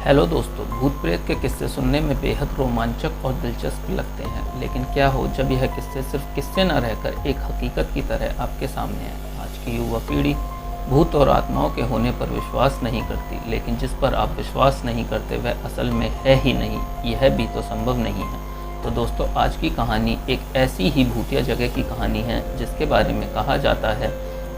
Hello दोस्तों, भूत प्रेत के किस्से सुनने में बेहद रोमांचक और दिलचस्प लगते हैं, लेकिन क्या हो जब यह किस्से सिर्फ किस्से न रहकर एक हकीकत की तरह आपके सामने है। आज की युवा पीढ़ी भूत और आत्माओं के होने पर विश्वास नहीं करती, लेकिन जिस पर आप विश्वास नहीं करते वह असल में है ही नहीं, यह भी तो संभव नहीं है। तो दोस्तों, आज की कहानी एक ऐसी ही भूतिया जगह की कहानी है जिसके बारे में कहा जाता है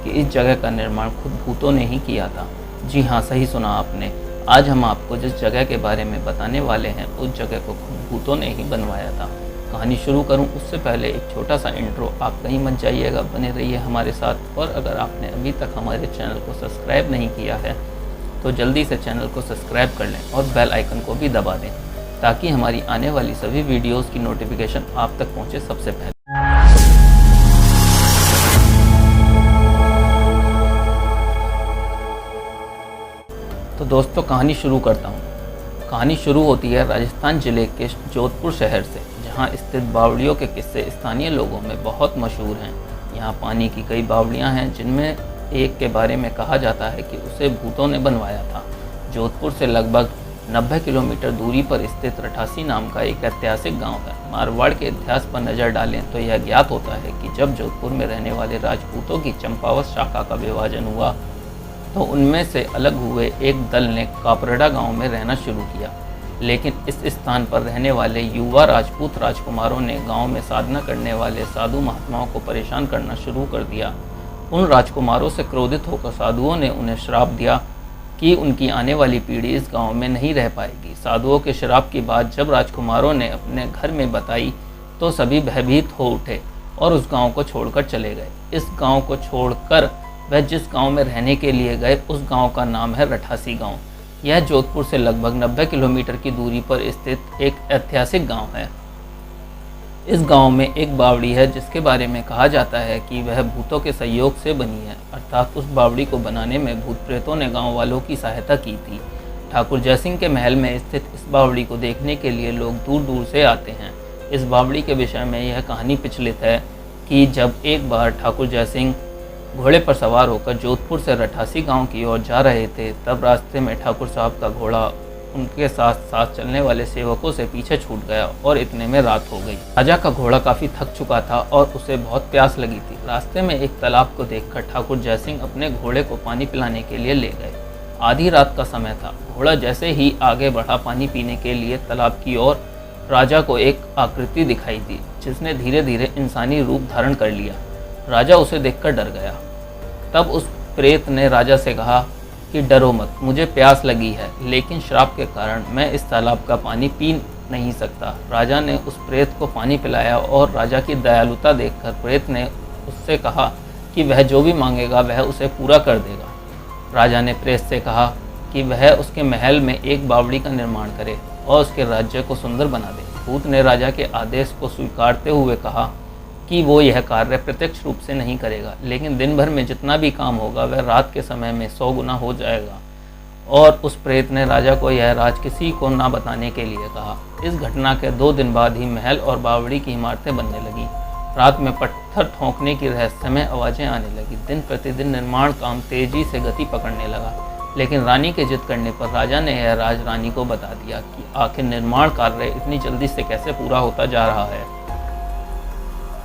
कि इस जगह का निर्माण खुद भूतों ने ही किया था। जी हाँ, सही सुना आपने। आज हम आपको जिस जगह के बारे में बताने वाले हैं उस जगह को खुद भूतों ने ही बनवाया था। कहानी शुरू करूं उससे पहले एक छोटा सा इंट्रो। आप कहीं मत जाइएगा, बने रहिए हमारे साथ। और अगर आपने अभी तक हमारे चैनल को सब्सक्राइब नहीं किया है तो जल्दी से चैनल को सब्सक्राइब कर लें और बेल आइकन को भी दबा दें ताकि हमारी आने वाली सभी वीडियोज़ की नोटिफिकेशन आप तक पहुँचे सबसे पहले। तो दोस्तों, कहानी शुरू करता हूँ। कहानी शुरू होती है राजस्थान जिले के जोधपुर शहर से, जहाँ स्थित बावड़ियों के किस्से स्थानीय लोगों में बहुत मशहूर हैं। यहाँ पानी की कई बावड़ियाँ हैं जिनमें एक के बारे में कहा जाता है कि उसे भूतों ने बनवाया था। जोधपुर से लगभग 90 किलोमीटर दूरी पर स्थित रठासी नाम का एक ऐतिहासिक गाँव है। मारवाड़ के इतिहास पर नज़र डालें तो यह ज्ञात होता है कि जब जोधपुर में रहने वाले राजपूतों की चंपावत शाखा का विभाजन हुआ तो उनमें से अलग हुए एक दल ने कापरेड़ा गांव में रहना शुरू किया। लेकिन इस स्थान पर रहने वाले युवा राजपूत राजकुमारों ने गांव में साधना करने वाले साधु महात्माओं को परेशान करना शुरू कर दिया। उन राजकुमारों से क्रोधित होकर साधुओं ने उन्हें श्राप दिया कि उनकी आने वाली पीढ़ी इस गांव में नहीं रह पाएगी। साधुओं के श्राप की बात जब राजकुमारों ने अपने घर में बताई तो सभी भयभीत हो उठे और उस गाँव को छोड़कर चले गए। इस गाँव को छोड़कर वह जिस गांव में रहने के लिए गए उस गांव का नाम है रठासी गांव। यह जोधपुर से लगभग 90 किलोमीटर की दूरी पर स्थित एक ऐतिहासिक गांव है। इस गांव में एक बावड़ी है जिसके बारे में कहा जाता है कि वह भूतों के सहयोग से बनी है, अर्थात उस बावड़ी को बनाने में भूत प्रेतों ने गाँव वालों की सहायता की थी। ठाकुर जयसिंह के महल में स्थित इस बावड़ी को देखने के लिए लोग दूर दूर से आते हैं। इस बावड़ी के विषय में यह कहानी प्रचलित है कि जब एक बार ठाकुर जयसिंह घोड़े पर सवार होकर जोधपुर से रठासी गांव की ओर जा रहे थे, तब रास्ते में ठाकुर साहब का घोड़ा उनके साथ साथ चलने वाले सेवकों से पीछे छूट गया और इतने में रात हो गई। राजा का घोड़ा काफ़ी थक चुका था और उसे बहुत प्यास लगी थी। रास्ते में एक तालाब को देखकर ठाकुर जयसिंह अपने घोड़े को पानी पिलाने के लिए ले गए। आधी रात का समय था। घोड़ा जैसे ही आगे बढ़ा पानी पीने के लिए तालाब की ओर, राजा को एक आकृति दिखाई दी जिसने धीरे धीरे इंसानी रूप धारण कर लिया। राजा उसे देखकर डर गया। तब उस प्रेत ने राजा से कहा कि डरो मत, मुझे प्यास लगी है, लेकिन श्राप के कारण मैं इस तालाब का पानी पी नहीं सकता। राजा ने उस प्रेत को पानी पिलाया और राजा की दयालुता देखकर प्रेत ने उससे कहा कि वह जो भी मांगेगा वह उसे पूरा कर देगा। राजा ने प्रेत से कहा कि वह उसके महल में एक बावड़ी का निर्माण करे और उसके राज्य को सुंदर बना दे। भूत ने राजा के आदेश को स्वीकारते हुए कहा कि वो यह कार्य प्रत्यक्ष रूप से नहीं करेगा, लेकिन दिन भर में जितना भी काम होगा वह रात के समय में 100 गुना हो जाएगा। और उस प्रेत ने राजा को यह राज किसी को ना बताने के लिए कहा। इस घटना के 2 दिन बाद ही महल और बावड़ी की इमारतें बनने लगी। रात में पत्थर ठोंकने की रहस्यमय आवाज़ें आने लगी। दिन प्रतिदिन निर्माण काम तेजी से गति पकड़ने लगा, लेकिन रानी के जिद करने पर राजा ने यह राज रानी को बता दिया कि आखिर निर्माण कार्य इतनी जल्दी से कैसे पूरा होता जा रहा है।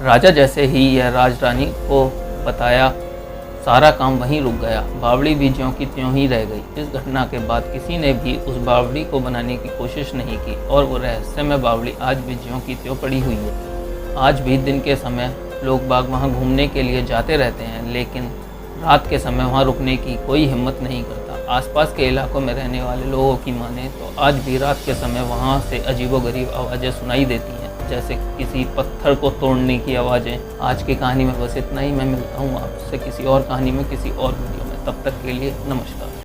राजा जैसे ही यह राज रानी को बताया, सारा काम वहीं रुक गया। बावड़ी भी ज्यों की त्यों ही रह गई। इस घटना के बाद किसी ने भी उस बावड़ी को बनाने की कोशिश नहीं की और वो रहस्यमय बावड़ी आज भी ज्यों की त्यों पड़ी हुई है। आज भी दिन के समय लोग बाग वहाँ घूमने के लिए जाते रहते हैं, लेकिन रात के समय वहाँ रुकने की कोई हिम्मत नहीं करता। आसपास के इलाकों में रहने वाले लोगों की माने तो आज भी रात के समय वहाँ से अजीबोगरीब आवाज़ें सुनाई देती हैं, जैसे किसी पत्थर को तोड़ने की आवाज़ें। आज की कहानी में बस इतना ही। मैं मिलता हूँ आपसे किसी और कहानी में, किसी और वीडियो में। तब तक के लिए नमस्कार।